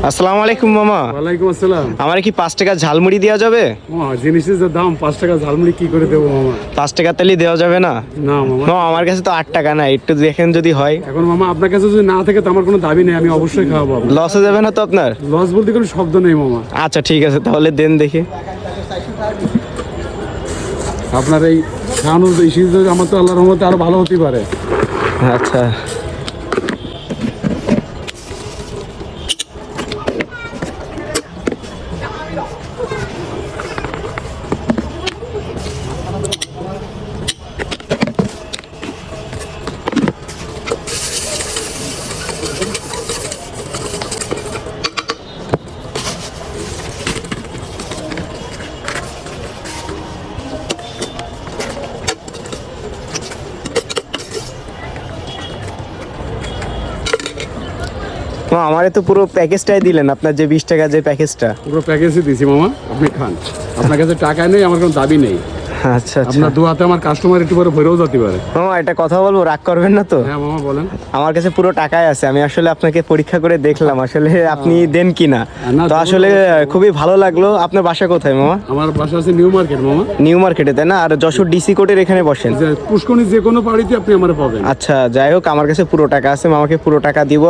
আসসালামু আলাইকুম মামা। ওয়ালাইকুম আসসালাম। আমার কি 5 টাকা ঝালমুড়ি দেওয়া যাবে? মামা জিনিসের যে দাম, 5 টাকা ঝালমুড়ি কি করে দেবো মামা? 5 টাকা তেলি দেওয়া যাবে না? না মামা। মামা আমার কাছে তো 8 টাকা নাই, একটু দেখেন যদি হয়। এখন মামা আপনার কাছে যদি না থাকে তো আমার কোনো দাবি নেই, আমি অবশ্যই খাওয়াবো আপনাকে। লস হয়ে যাবে না তো আপনার? লস বলতে কোনো শব্দ নেই মামা। আচ্ছা ঠিক আছে, তাহলে দেন দেখি। আপনার এই খাওয়ানোর এই সিরিজ আমার তো আল্লাহর রহমতে আরো ভালো হতে পারে। আচ্ছা মামা, আমারে তো পুরো প্যাকেজটাই দিলেন, আপনার যে 20 টাকা যে প্যাকেজটা। পুরো প্যাকেজই দিছি মামা, আপনি খান। আপনার কাছে টাকা নেই, আমার কোনো দাবি নেই। আচ্ছা আচ্ছা আপনার দুয়াতে আমার কাস্টমার একটু পরে ভরেও যেতে পারে। মামা, একটা কথা বলবো, রাগ করবেন না তো? হ্যাঁ মামা বলেন। আমার কাছে পুরো টাকাই আছে, আমি আসলে আপনাকে পরীক্ষা করে দেখলাম আসলে আপনি দেন কিনা। না, তো আসলে খুবই ভালো লাগলো। আপনার বাসা কোথায় মামা? আমার বাসা আছে নিউ মার্কেট মামা। নিউ মার্কেটে, তাই না? আর যশোর ডিসি কোর্টের এখানে বসেন? যে পুষ্করণী যে কোনো বাড়িতে আপনি আমার পাবেন। আচ্ছা যাই হোক, আমার কাছে পুরো টাকা আছে, মামাকে পুরো টাকা দিব।